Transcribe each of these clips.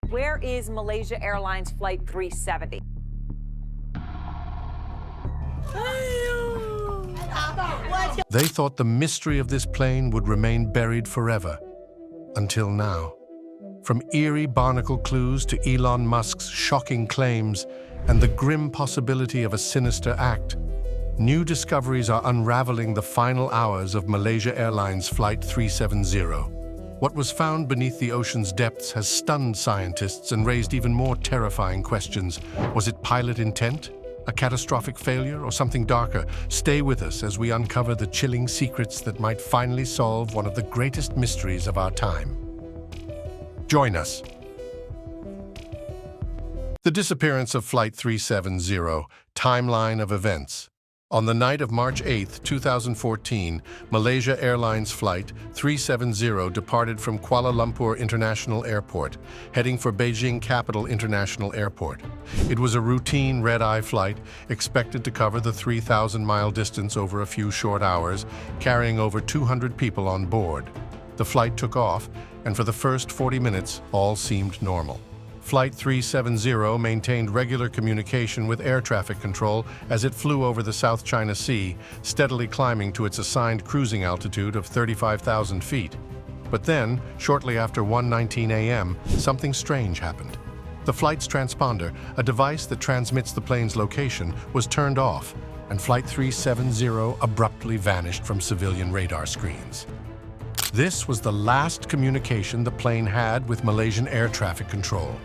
Where is Malaysia Airlines Flight 370? They thought the mystery of this plane would remain buried forever, until now. From eerie Barnacle clues to Elon Musk's shocking claims and the grim possibility of a sinister act, new discoveries are unraveling the final hours of Malaysia Airlines Flight 370. What was found beneath the ocean's depths has stunned scientists and raised even more terrifying questions. Was it pilot intent? A catastrophic failure, or something darker? Stay with us as we uncover the chilling secrets that might finally solve one of the greatest mysteries of our time. Join us. The disappearance of Flight 370, timeline of events. On the night of March 8, 2014, Malaysia Airlines Flight 370 departed from Kuala Lumpur International Airport, heading for Beijing Capital International Airport. It was a routine red-eye flight, expected to cover the 3,000-mile distance over a few short hours, carrying over 200 people on board. The flight took off, and for the first 40 minutes, all seemed normal. Flight 370 maintained regular communication with air traffic control as it flew over the South China Sea, steadily climbing to its assigned cruising altitude of 35,000 feet. But then, shortly after 1:19 a.m., something strange happened. The flight's transponder, a device that transmits the plane's location, was turned off, and Flight 370 abruptly vanished from civilian radar screens. This was the last communication the plane had with Malaysian air traffic control.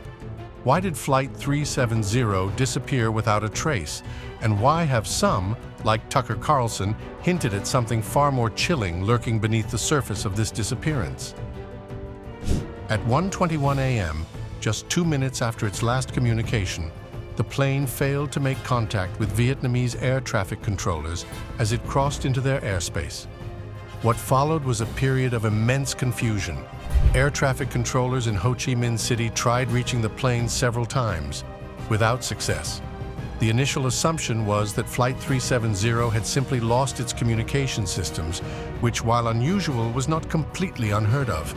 Why did Flight 370 disappear without a trace? And why have some, like Tucker Carlson, hinted at something far more chilling lurking beneath the surface of this disappearance? At 1:21 a.m., just 2 minutes after its last communication, the plane failed to make contact with Vietnamese air traffic controllers as it crossed into their airspace. What followed was a period of immense confusion. Air traffic controllers in Ho Chi Minh City tried reaching the plane several times, without success. The initial assumption was that Flight 370 had simply lost its communication systems, which, while unusual, was not completely unheard of.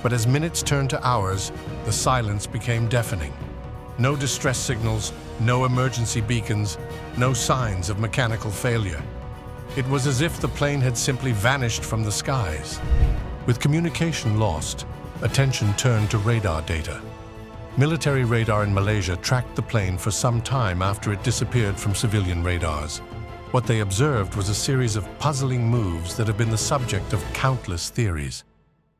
But as minutes turned to hours, the silence became deafening. No distress signals, no emergency beacons, no signs of mechanical failure. It was as if the plane had simply vanished from the skies. With communication lost, attention turned to radar data. Military radar in Malaysia tracked the plane for some time after it disappeared from civilian radars. What they observed was a series of puzzling moves that have been the subject of countless theories.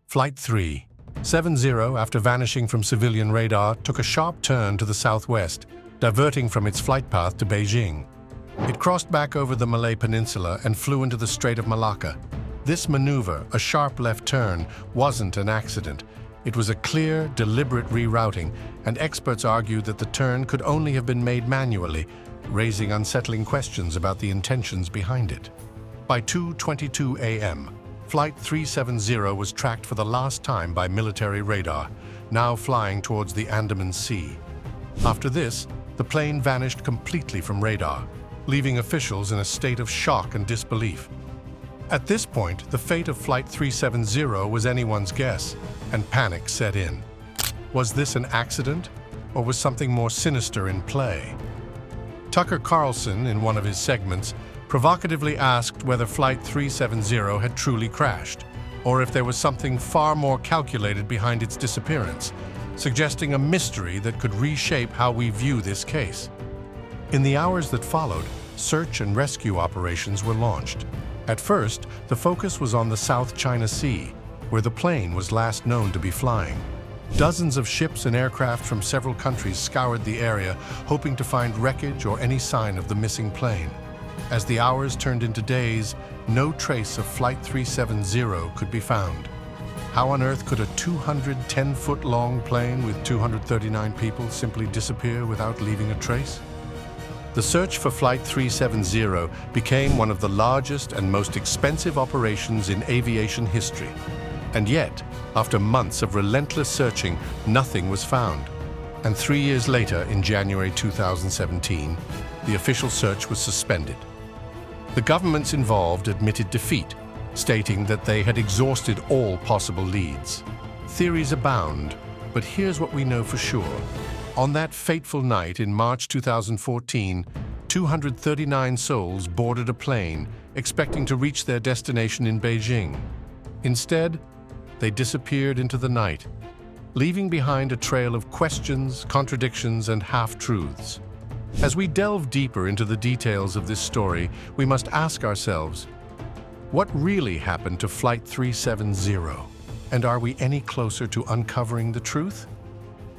Flight 370, after vanishing from civilian radar, took a sharp turn to the southwest, diverting from its flight path to Beijing. It crossed back over the Malay Peninsula and flew into the Strait of Malacca. This maneuver, a sharp left turn, wasn't an accident. It was a clear, deliberate rerouting, and experts argue that the turn could only have been made manually, raising unsettling questions about the intentions behind it. By 2:22 a.m., Flight 370 was tracked for the last time by military radar, now flying towards the Andaman Sea. After this, the plane vanished completely from radar, leaving officials in a state of shock and disbelief. At this point, the fate of Flight 370 was anyone's guess, and panic set in. Was this an accident, or was something more sinister in play? Tucker Carlson, in one of his segments, provocatively asked whether Flight 370 had truly crashed, or if there was something far more calculated behind its disappearance, suggesting a mystery that could reshape how we view this case. In the hours that followed, search and rescue operations were launched. At first, the focus was on the South China Sea, where the plane was last known to be flying. Dozens of ships and aircraft from several countries scoured the area, hoping to find wreckage or any sign of the missing plane. As the hours turned into days, no trace of Flight 370 could be found. How on earth could a 210-foot-long plane with 239 people simply disappear without leaving a trace? The search for Flight 370 became one of the largest and most expensive operations in aviation history. And yet, after months of relentless searching, nothing was found. And 3 years later, in January 2017, the official search was suspended. The governments involved admitted defeat, stating that they had exhausted all possible leads. Theories abound, But here's what we know for sure. On that fateful night in March 2014, 239 souls boarded a plane, expecting to reach their destination in Beijing. Instead, they disappeared into the night, leaving behind a trail of questions, contradictions, and half-truths. As we delve deeper into the details of this story, we must ask ourselves, what really happened to Flight 370? And are we any closer to uncovering the truth?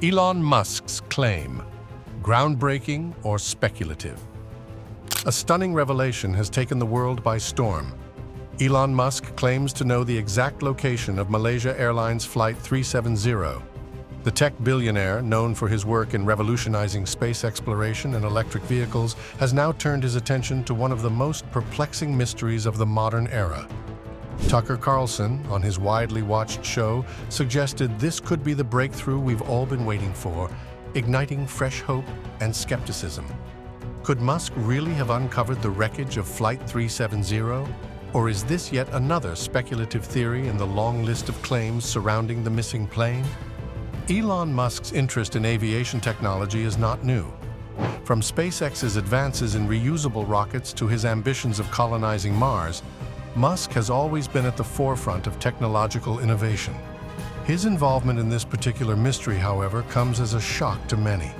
Elon Musk's claim, groundbreaking or speculative? A stunning revelation has taken the world by storm. Elon Musk claims to know the exact location of Malaysia Airlines Flight 370. The tech billionaire, known for his work in revolutionizing space exploration and electric vehicles, has now turned his attention to one of the most perplexing mysteries of the modern era. Tucker Carlson, on his widely watched show, suggested this could be the breakthrough we've all been waiting for, igniting fresh hope and skepticism. Could Musk really have uncovered the wreckage of Flight 370? Or is this yet another speculative theory in the long list of claims surrounding the missing plane? Elon Musk's interest in aviation technology is not new. From SpaceX's advances in reusable rockets to his ambitions of colonizing Mars, Musk has always been at the forefront of technological innovation. His involvement in this particular mystery, however, comes as a shock to many.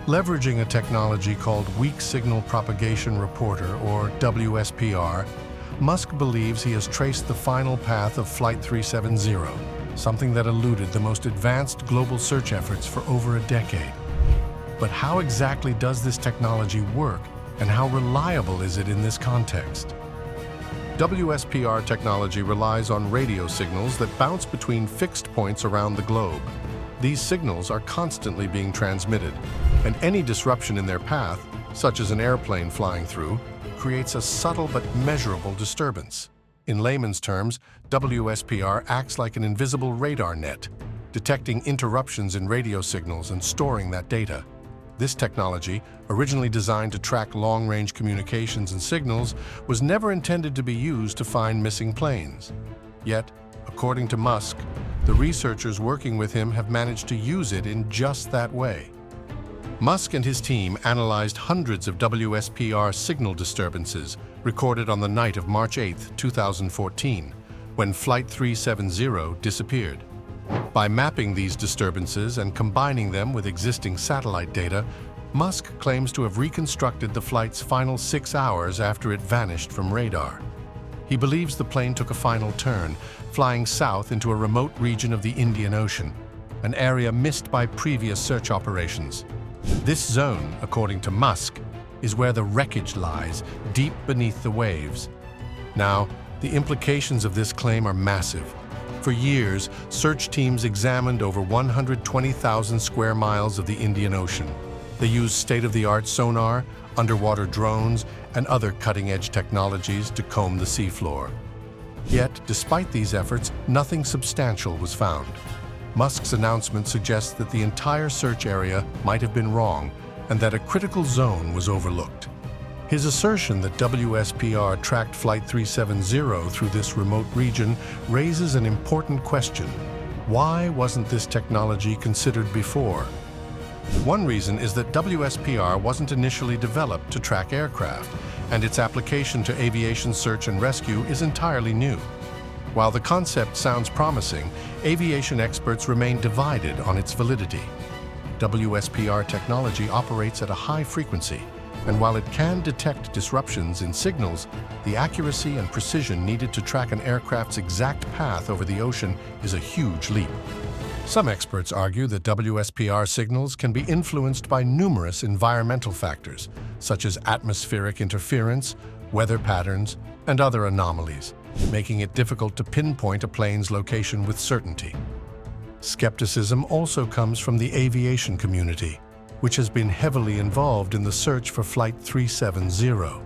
Leveraging a technology called Weak Signal Propagation Reporter, or WSPR, Musk believes he has traced the final path of Flight 370, something that eluded the most advanced global search efforts for over a decade. But how exactly does this technology work, and how reliable is it in this context? WSPR technology relies on radio signals that bounce between fixed points around the globe. These signals are constantly being transmitted, and any disruption in their path, such as an airplane flying through, creates a subtle but measurable disturbance. In layman's terms, WSPR acts like an invisible radar net, detecting interruptions in radio signals and storing that data. This technology, originally designed to track long-range communications and signals, was never intended to be used to find missing planes. Yet, according to Musk, the researchers working with him have managed to use it in just that way. Musk and his team analyzed hundreds of WSPR signal disturbances recorded on the night of March 8, 2014, when Flight 370 disappeared. By mapping these disturbances and combining them with existing satellite data, Musk claims to have reconstructed the flight's final 6 hours after it vanished from radar. He believes the plane took a final turn, flying south into a remote region of the Indian Ocean, an area missed by previous search operations. This zone, according to Musk, is where the wreckage lies, deep beneath the waves. Now, the implications of this claim are massive. For years, search teams examined over 120,000 square miles of the Indian Ocean. They used state-of-the-art sonar, underwater drones, and other cutting-edge technologies to comb the seafloor. Yet, despite these efforts, nothing substantial was found. Musk's announcement suggests that the entire search area might have been wrong and that a critical zone was overlooked. His assertion that WSPR tracked Flight 370 through this remote region raises an important question. Why wasn't this technology considered before? One reason is that WSPR wasn't initially developed to track aircraft, and its application to aviation search and rescue is entirely new. While the concept sounds promising, aviation experts remain divided on its validity. WSPR technology operates at a high frequency, and while it can detect disruptions in signals, the accuracy and precision needed to track an aircraft's exact path over the ocean is a huge leap. Some experts argue that WSPR signals can be influenced by numerous environmental factors, such as atmospheric interference, weather patterns, and other anomalies, making it difficult to pinpoint a plane's location with certainty. Skepticism also comes from the aviation community, which has been heavily involved in the search for Flight 370.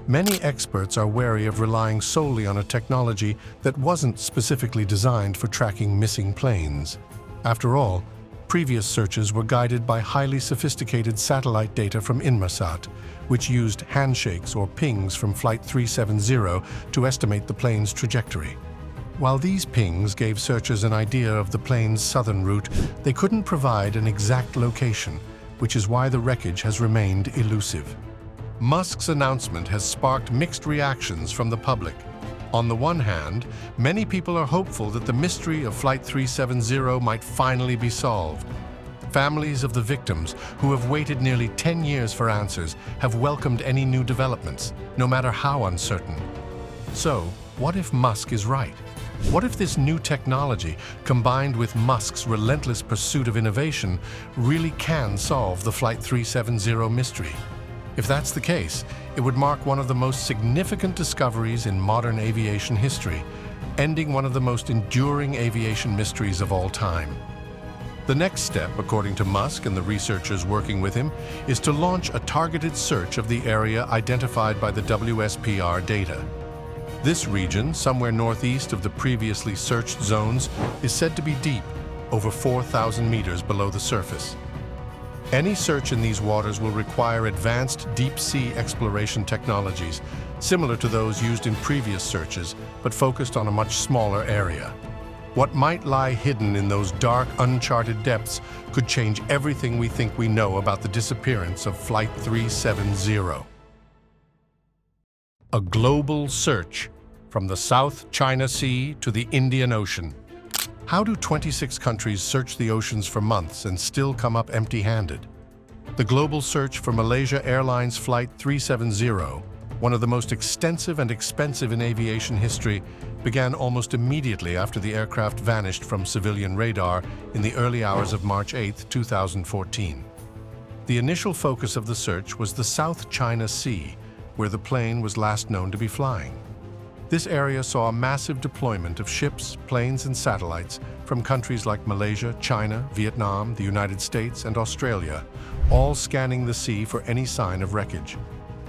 Many experts are wary of relying solely on a technology that wasn't specifically designed for tracking missing planes. After all, previous searches were guided by highly sophisticated satellite data from Inmarsat, which used handshakes or pings from Flight 370 to estimate the plane's trajectory. While these pings gave searchers an idea of the plane's southern route, they couldn't provide an exact location, which is why the wreckage has remained elusive. Musk's announcement has sparked mixed reactions from the public. On the one hand, many people are hopeful that the mystery of Flight 370 might finally be solved. Families of the victims, who have waited nearly 10 years for answers, have welcomed any new developments, no matter how uncertain. So, what if Musk is right? What if this new technology, combined with Musk's relentless pursuit of innovation, really can solve the Flight 370 mystery? If that's the case, it would mark one of the most significant discoveries in modern aviation history, ending one of the most enduring aviation mysteries of all time. The next step, according to Musk and the researchers working with him, is to launch a targeted search of the area identified by the WSPR data. This region, somewhere northeast of the previously searched zones, is said to be deep, over 4,000 meters below the surface. Any search in these waters will require advanced deep-sea exploration technologies, similar to those used in previous searches, but focused on a much smaller area. What might lie hidden in those dark, uncharted depths could change everything we think we know about the disappearance of Flight 370. A global search from the South China Sea to the Indian Ocean. How do 26 countries search the oceans for months and still come up empty-handed? The global search for Malaysia Airlines Flight 370, one of the most extensive and expensive in aviation history, began almost immediately after the aircraft vanished from civilian radar in the early hours of March 8, 2014. The initial focus of the search was the South China Sea, where the plane was last known to be flying. This area saw a massive deployment of ships, planes, and satellites from countries like Malaysia, China, Vietnam, the United States, and Australia, all scanning the sea for any sign of wreckage.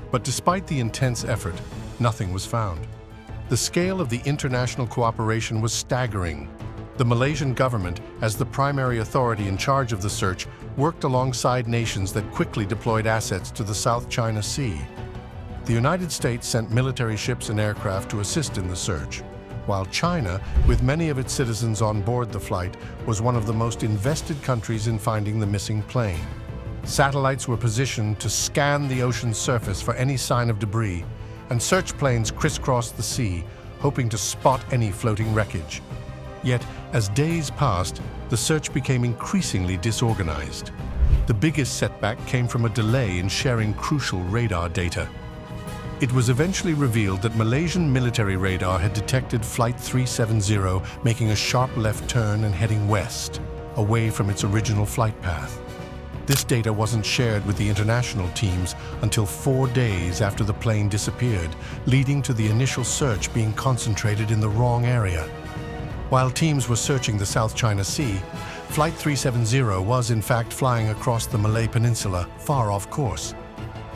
But despite the intense effort, nothing was found. The scale of the international cooperation was staggering. The Malaysian government, as the primary authority in charge of the search, worked alongside nations that quickly deployed assets to the South China Sea. The United States sent military ships and aircraft to assist in the search, while China, with many of its citizens on board the flight, was one of the most invested countries in finding the missing plane. Satellites were positioned to scan the ocean's surface for any sign of debris, and search planes crisscrossed the sea, hoping to spot any floating wreckage. Yet, as days passed, the search became increasingly disorganized. The biggest setback came from a delay in sharing crucial radar data. It was eventually revealed that Malaysian military radar had detected Flight 370 making a sharp left turn and heading west, away from its original flight path. This data wasn't shared with the international teams until 4 days after the plane disappeared, leading to the initial search being concentrated in the wrong area. While teams were searching the South China Sea, Flight 370 was in fact flying across the Malay Peninsula, far off course.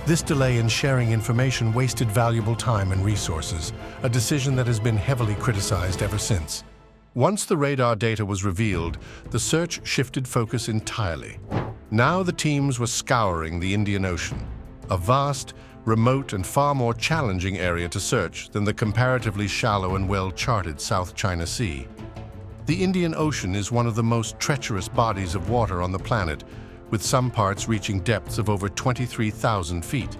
This delay in sharing information wasted valuable time and resources, a decision that has been heavily criticized ever since. Once the radar data was revealed, the search shifted focus entirely. Now the teams were scouring the Indian Ocean, a vast, remote, and far more challenging area to search than the comparatively shallow and well-charted South China Sea. The Indian Ocean is one of the most treacherous bodies of water on the planet, with some parts reaching depths of over 23,000 feet.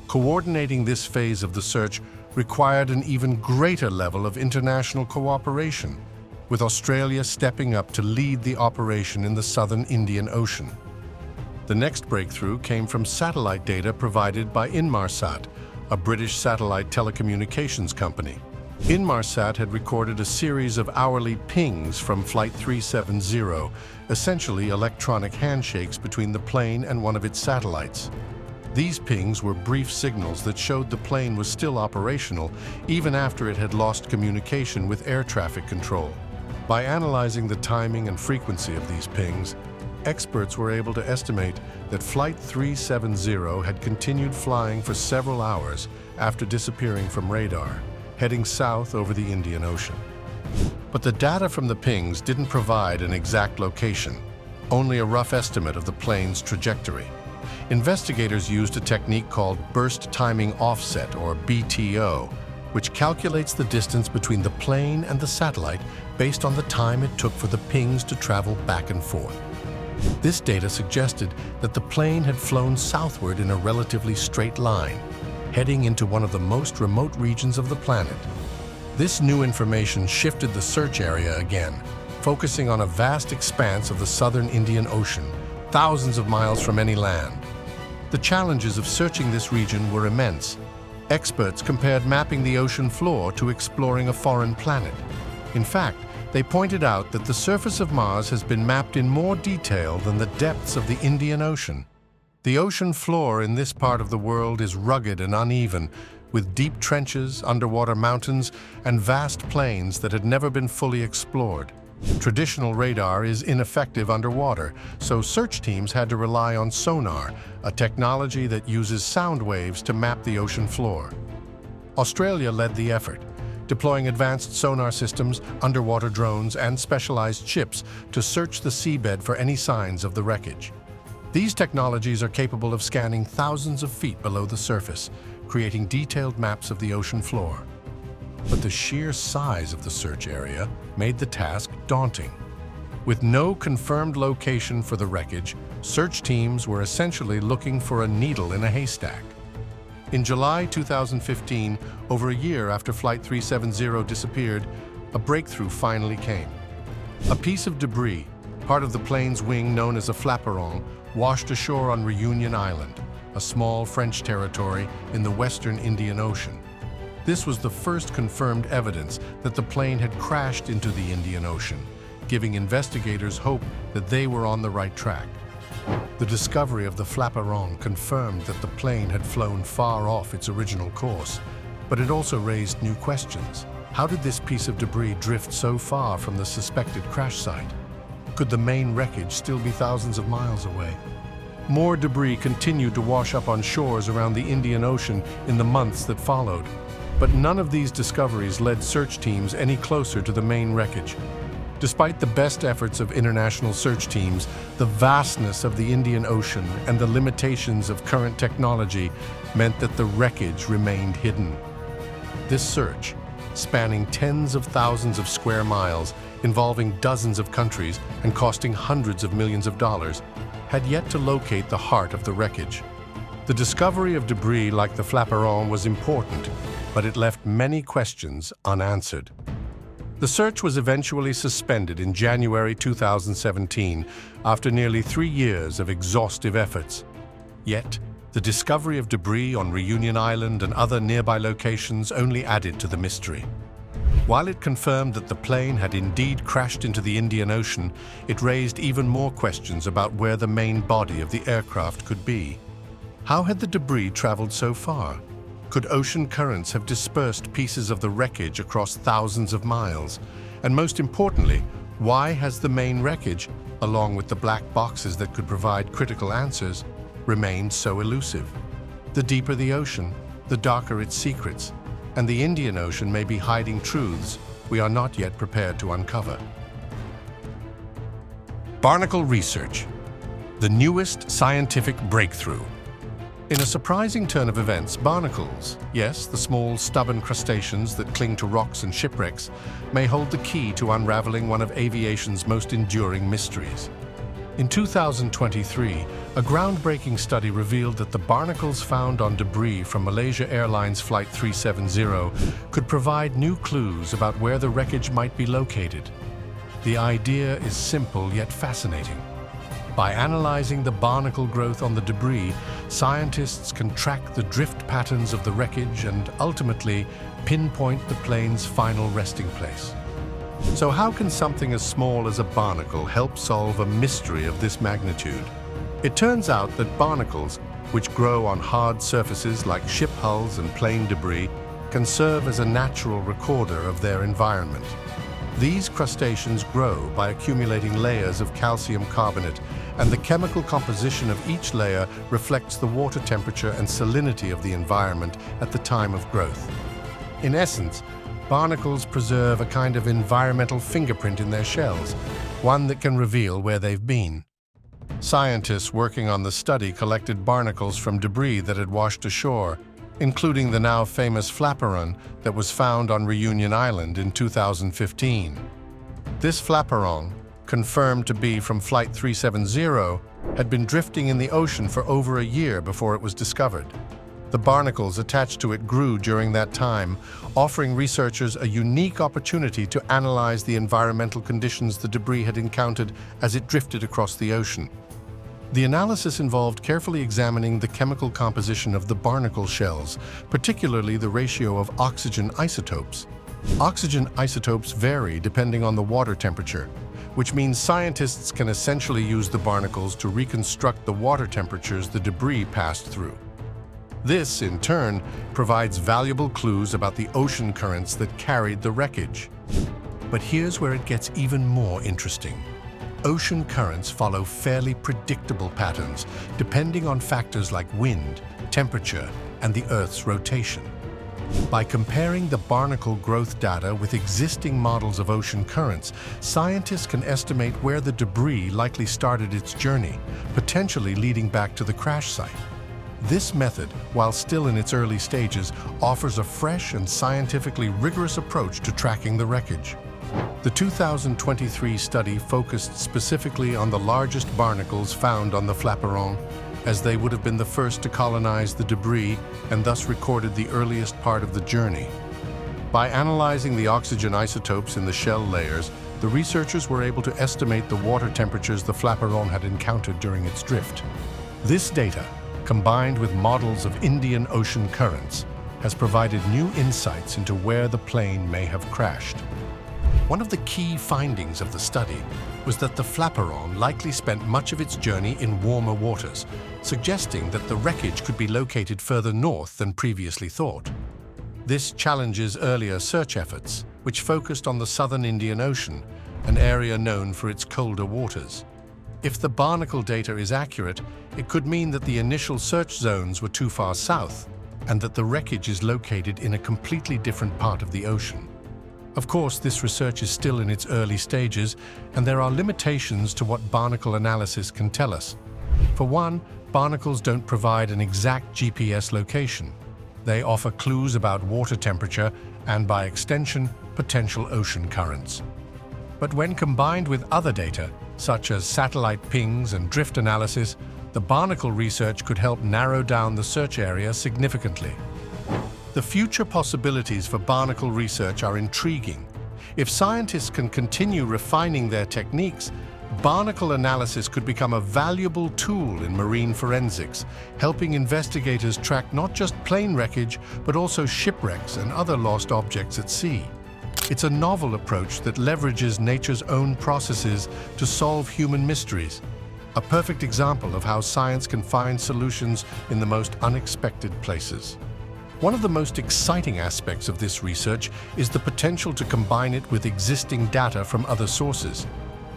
Coordinating this phase of the search required an even greater level of international cooperation, with Australia stepping up to lead the operation in the southern Indian Ocean. The next breakthrough came from satellite data provided by Inmarsat, a British satellite telecommunications company. Inmarsat had recorded a series of hourly pings from Flight 370, essentially electronic handshakes between the plane and one of its satellites. These pings were brief signals that showed the plane was still operational even after it had lost communication with air traffic control. By analyzing the timing and frequency of these pings, experts were able to estimate that Flight 370 had continued flying for several hours after disappearing from radar, heading south over the Indian Ocean. But the data from the pings didn't provide an exact location, only a rough estimate of the plane's trajectory. Investigators used a technique called burst timing offset, or BTO, which calculates the distance between the plane and the satellite based on the time it took for the pings to travel back and forth. This data suggested that the plane had flown southward in a relatively straight line, heading into one of the most remote regions of the planet. This new information shifted the search area again, focusing on a vast expanse of the southern Indian Ocean, thousands of miles from any land. The challenges of searching this region were immense. Experts compared mapping the ocean floor to exploring a foreign planet. In fact, they pointed out that the surface of Mars has been mapped in more detail than the depths of the Indian Ocean. The ocean floor in this part of the world is rugged and uneven, with deep trenches, underwater mountains, and vast plains that had never been fully explored. Traditional radar is ineffective underwater, so search teams had to rely on sonar, a technology that uses sound waves to map the ocean floor. Australia led the effort, deploying advanced sonar systems, underwater drones, and specialized ships to search the seabed for any signs of the wreckage. These technologies are capable of scanning thousands of feet below the surface, creating detailed maps of the ocean floor. But the sheer size of the search area made the task daunting. With no confirmed location for the wreckage, search teams were essentially looking for a needle in a haystack. In July 2015, over a year after Flight 370 disappeared, a breakthrough finally came. A piece of debris, part of the plane's wing known as a flaperon, washed ashore on Reunion Island, a small French territory in the western Indian Ocean. This was the first confirmed evidence that the plane had crashed into the Indian Ocean, giving investigators hope that they were on the right track. The discovery of the flaperon confirmed that the plane had flown far off its original course, but it also raised new questions. How did this piece of debris drift so far from the suspected crash site? Could the main wreckage still be thousands of miles away? More debris continued to wash up on shores around the Indian Ocean in the months that followed, but none of these discoveries led search teams any closer to the main wreckage. Despite the best efforts of international search teams, the vastness of the Indian Ocean and the limitations of current technology meant that the wreckage remained hidden. This search, spanning tens of thousands of square miles, involving dozens of countries and costing hundreds of millions of dollars, had yet to locate the heart of the wreckage. The discovery of debris like the flaperon was important, but it left many questions unanswered. The search was eventually suspended in January 2017 after nearly 3 years of exhaustive efforts. Yet, the discovery of debris on Reunion Island and other nearby locations only added to the mystery. While it confirmed that the plane had indeed crashed into the Indian Ocean, it raised even more questions about where the main body of the aircraft could be. How had the debris traveled so far? Could ocean currents have dispersed pieces of the wreckage across thousands of miles? And most importantly, why has the main wreckage, along with the black boxes that could provide critical answers, remained so elusive? The deeper the ocean, the darker its secrets, and the Indian Ocean may be hiding truths we are not yet prepared to uncover. Barnacle research, the newest scientific breakthrough. In a surprising turn of events, barnacles, yes, the small, stubborn crustaceans that cling to rocks and shipwrecks, may hold the key to unraveling one of aviation's most enduring mysteries. In 2023, a groundbreaking study revealed that the barnacles found on debris from Malaysia Airlines Flight 370 could provide new clues about where the wreckage might be located. The idea is simple yet fascinating. By analyzing the barnacle growth on the debris, scientists can track the drift patterns of the wreckage and ultimately pinpoint the plane's final resting place. So how can something as small as a barnacle help solve a mystery of this magnitude? It turns out that barnacles, which grow on hard surfaces like ship hulls and plane debris, can serve as a natural recorder of their environment. These crustaceans grow by accumulating layers of calcium carbonate, and the chemical composition of each layer reflects the water temperature and salinity of the environment at the time of growth. In essence, barnacles preserve a kind of environmental fingerprint in their shells, one that can reveal where they've been. Scientists working on the study collected barnacles from debris that had washed ashore. including the now famous flaperon that was found on Reunion Island in 2015. This flaperon, confirmed to be from Flight 370, had been drifting in the ocean for over a year before it was discovered. The barnacles attached to it grew during that time, offering researchers a unique opportunity to analyze the environmental conditions the debris had encountered as it drifted across the ocean. The analysis involved carefully examining the chemical composition of the barnacle shells, particularly the ratio of oxygen isotopes. Oxygen isotopes vary depending on the water temperature, which means scientists can essentially use the barnacles to reconstruct the water temperatures the debris passed through. This, in turn, provides valuable clues about the ocean currents that carried the wreckage. But here's where it gets even more interesting. Ocean currents follow fairly predictable patterns, depending on factors like wind, temperature, and the Earth's rotation. By comparing the barnacle growth data with existing models of ocean currents, scientists can estimate where the debris likely started its journey, potentially leading back to the crash site. This method, while still in its early stages, offers a fresh and scientifically rigorous approach to tracking the wreckage. The 2023 study focused specifically on the largest barnacles found on the flaperon, as they would have been the first to colonize the debris and thus recorded the earliest part of the journey. By analyzing the oxygen isotopes in the shell layers, the researchers were able to estimate the water temperatures the flaperon had encountered during its drift. This data, combined with models of Indian Ocean currents, has provided new insights into where the plane may have crashed. One of the key findings of the study was that the flaperon likely spent much of its journey in warmer waters, suggesting that the wreckage could be located further north than previously thought. This challenges earlier search efforts, which focused on the southern Indian Ocean, an area known for its colder waters. If the barnacle data is accurate, it could mean that the initial search zones were too far south, and that the wreckage is located in a completely different part of the ocean. Of course, this research is still in its early stages, and there are limitations to what barnacle analysis can tell us. For one, barnacles don't provide an exact GPS location. They offer clues about water temperature and, by extension, potential ocean currents. But when combined with other data, such as satellite pings and drift analysis, the barnacle research could help narrow down the search area significantly. The future possibilities for barnacle research are intriguing. If scientists can continue refining their techniques, barnacle analysis could become a valuable tool in marine forensics, helping investigators track not just plane wreckage, but also shipwrecks and other lost objects at sea. It's a novel approach that leverages nature's own processes to solve human mysteries, a perfect example of how science can find solutions in the most unexpected places. One of the most exciting aspects of this research is the potential to combine it with existing data from other sources.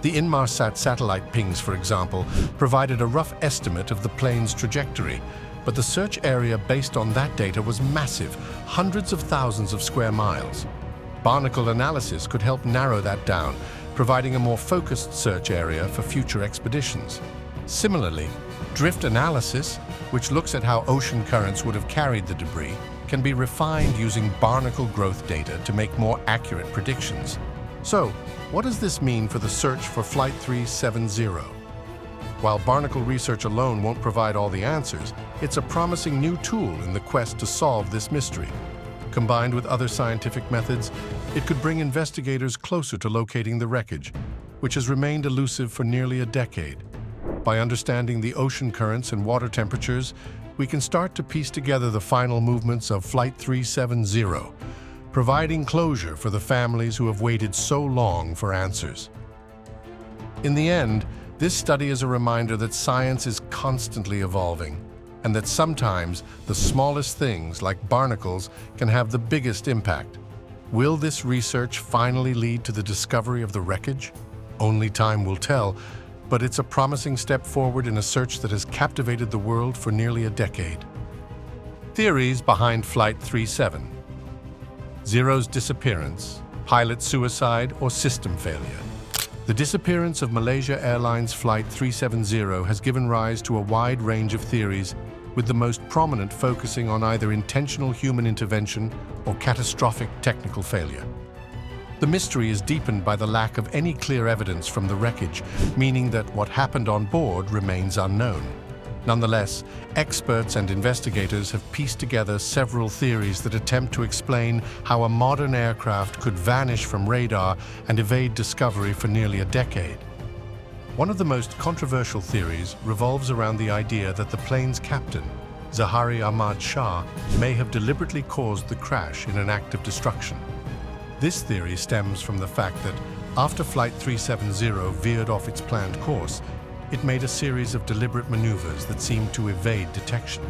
The Inmarsat satellite pings, for example, provided a rough estimate of the plane's trajectory, but the search area based on that data was massive, hundreds of thousands of square miles. Barnacle analysis could help narrow that down, providing a more focused search area for future expeditions. Similarly, drift analysis, which looks at how ocean currents would have carried the debris, can be refined using barnacle growth data to make more accurate predictions. So, what does this mean for the search for Flight 370? While barnacle research alone won't provide all the answers, it's a promising new tool in the quest to solve this mystery. Combined with other scientific methods, it could bring investigators closer to locating the wreckage, which has remained elusive for nearly a decade. By understanding the ocean currents and water temperatures, we can start to piece together the final movements of Flight 370, providing closure for the families who have waited so long for answers. In the end, this study is a reminder that science is constantly evolving, and that sometimes the smallest things, like barnacles, can have the biggest impact. Will this research finally lead to the discovery of the wreckage? Only time will tell, but it's a promising step forward in a search that has captivated the world for nearly a decade. Theories behind Flight 37. Zero's disappearance, pilot suicide, or system failure. The disappearance of Malaysia Airlines Flight 370 has given rise to a wide range of theories, with the most prominent focusing on either intentional human intervention or catastrophic technical failure. The mystery is deepened by the lack of any clear evidence from the wreckage, meaning that what happened on board remains unknown. Nonetheless, experts and investigators have pieced together several theories that attempt to explain how a modern aircraft could vanish from radar and evade discovery for nearly a decade. One of the most controversial theories revolves around the idea that the plane's captain, Zahari Ahmad Shah, may have deliberately caused the crash in an act of destruction. This theory stems from the fact that after Flight 370 veered off its planned course, it made a series of deliberate maneuvers that seemed to evade detection.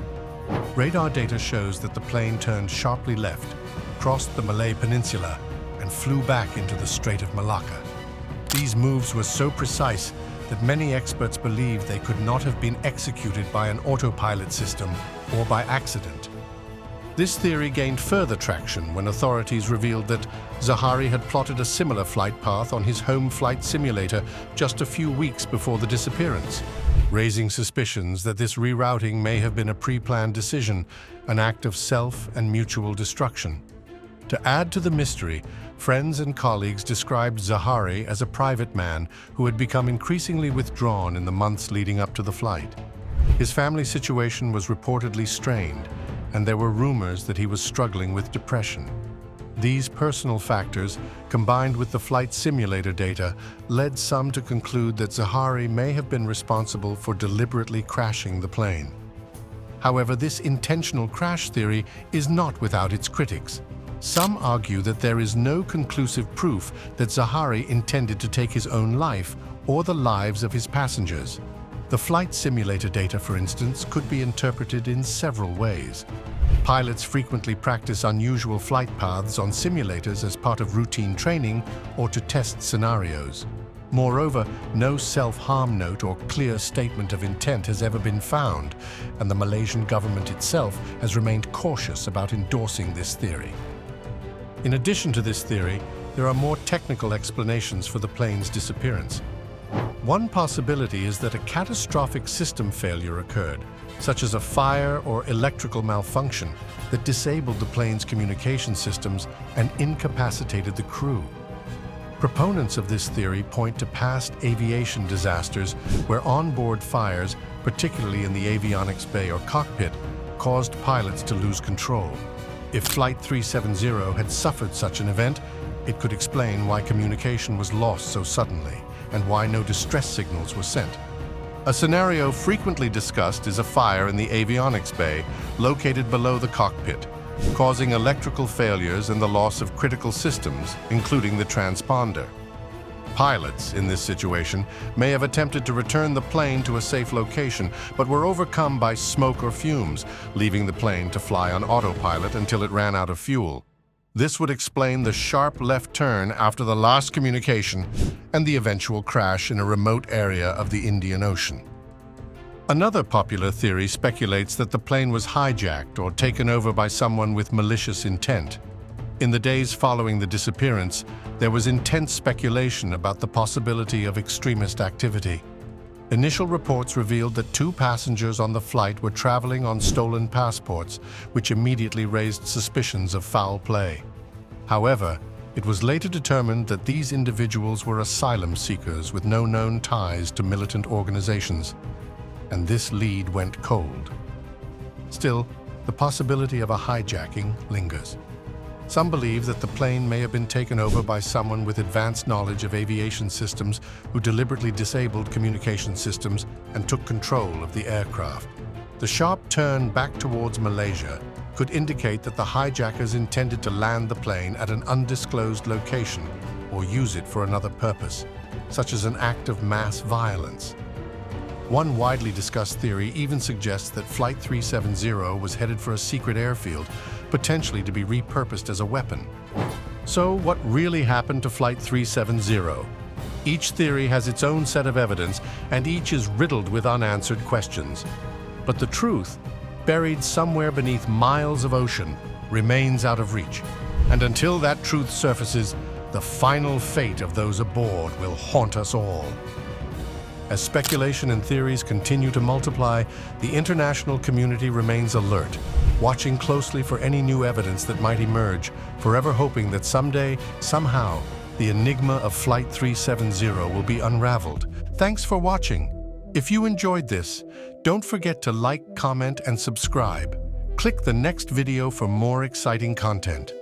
Radar data shows that the plane turned sharply left, crossed the Malay Peninsula, and flew back into the Strait of Malacca. These moves were so precise that many experts believe they could not have been executed by an autopilot system or by accident. This theory gained further traction when authorities revealed that Zahari had plotted a similar flight path on his home flight simulator just a few weeks before the disappearance, raising suspicions that this rerouting may have been a pre-planned decision, an act of self and mutual destruction. To add to the mystery, friends and colleagues described Zahari as a private man who had become increasingly withdrawn in the months leading up to the flight. His family situation was reportedly strained, and there were rumors that he was struggling with depression. These personal factors, combined with the flight simulator data, led some to conclude that Zahari may have been responsible for deliberately crashing the plane. However, this intentional crash theory is not without its critics. Some argue that there is no conclusive proof that Zahari intended to take his own life or the lives of his passengers. The flight simulator data, for instance, could be interpreted in several ways. Pilots frequently practice unusual flight paths on simulators as part of routine training or to test scenarios. Moreover, no self-harm note or clear statement of intent has ever been found, and the Malaysian government itself has remained cautious about endorsing this theory. In addition to this theory, there are more technical explanations for the plane's disappearance. One possibility is that a catastrophic system failure occurred, such as a fire or electrical malfunction that disabled the plane's communication systems and incapacitated the crew. Proponents of this theory point to past aviation disasters where onboard fires, particularly in the avionics bay or cockpit, caused pilots to lose control. If Flight 370 had suffered such an event, it could explain why communication was lost so suddenly and why no distress signals were sent. A scenario frequently discussed is a fire in the avionics bay located below the cockpit, causing electrical failures and the loss of critical systems, including the transponder. Pilots, in this situation, may have attempted to return the plane to a safe location, but were overcome by smoke or fumes, leaving the plane to fly on autopilot until it ran out of fuel. This would explain the sharp left turn after the last communication and the eventual crash in a remote area of the Indian Ocean. Another popular theory speculates that the plane was hijacked or taken over by someone with malicious intent. In the days following the disappearance, there was intense speculation about the possibility of extremist activity. Initial reports revealed that 2 passengers on the flight were traveling on stolen passports, which immediately raised suspicions of foul play. However, it was later determined that these individuals were asylum seekers with no known ties to militant organizations, and this lead went cold. Still, the possibility of a hijacking lingers. Some believe that the plane may have been taken over by someone with advanced knowledge of aviation systems who deliberately disabled communication systems and took control of the aircraft. The sharp turn back towards Malaysia could indicate that the hijackers intended to land the plane at an undisclosed location or use it for another purpose, such as an act of mass violence. One widely discussed theory even suggests that Flight 370 was headed for a secret airfield, potentially to be repurposed as a weapon. So, what really happened to Flight 370? Each theory has its own set of evidence, and each is riddled with unanswered questions. But the truth, buried somewhere beneath miles of ocean, remains out of reach. And until that truth surfaces, the final fate of those aboard will haunt us all. As speculation and theories continue to multiply, the international community remains alert, watching closely for any new evidence that might emerge, forever hoping that someday, somehow, the enigma of Flight 370 will be unraveled. Thanks for watching. If you enjoyed this, don't forget to like, comment, and subscribe. Click the next video for more exciting content.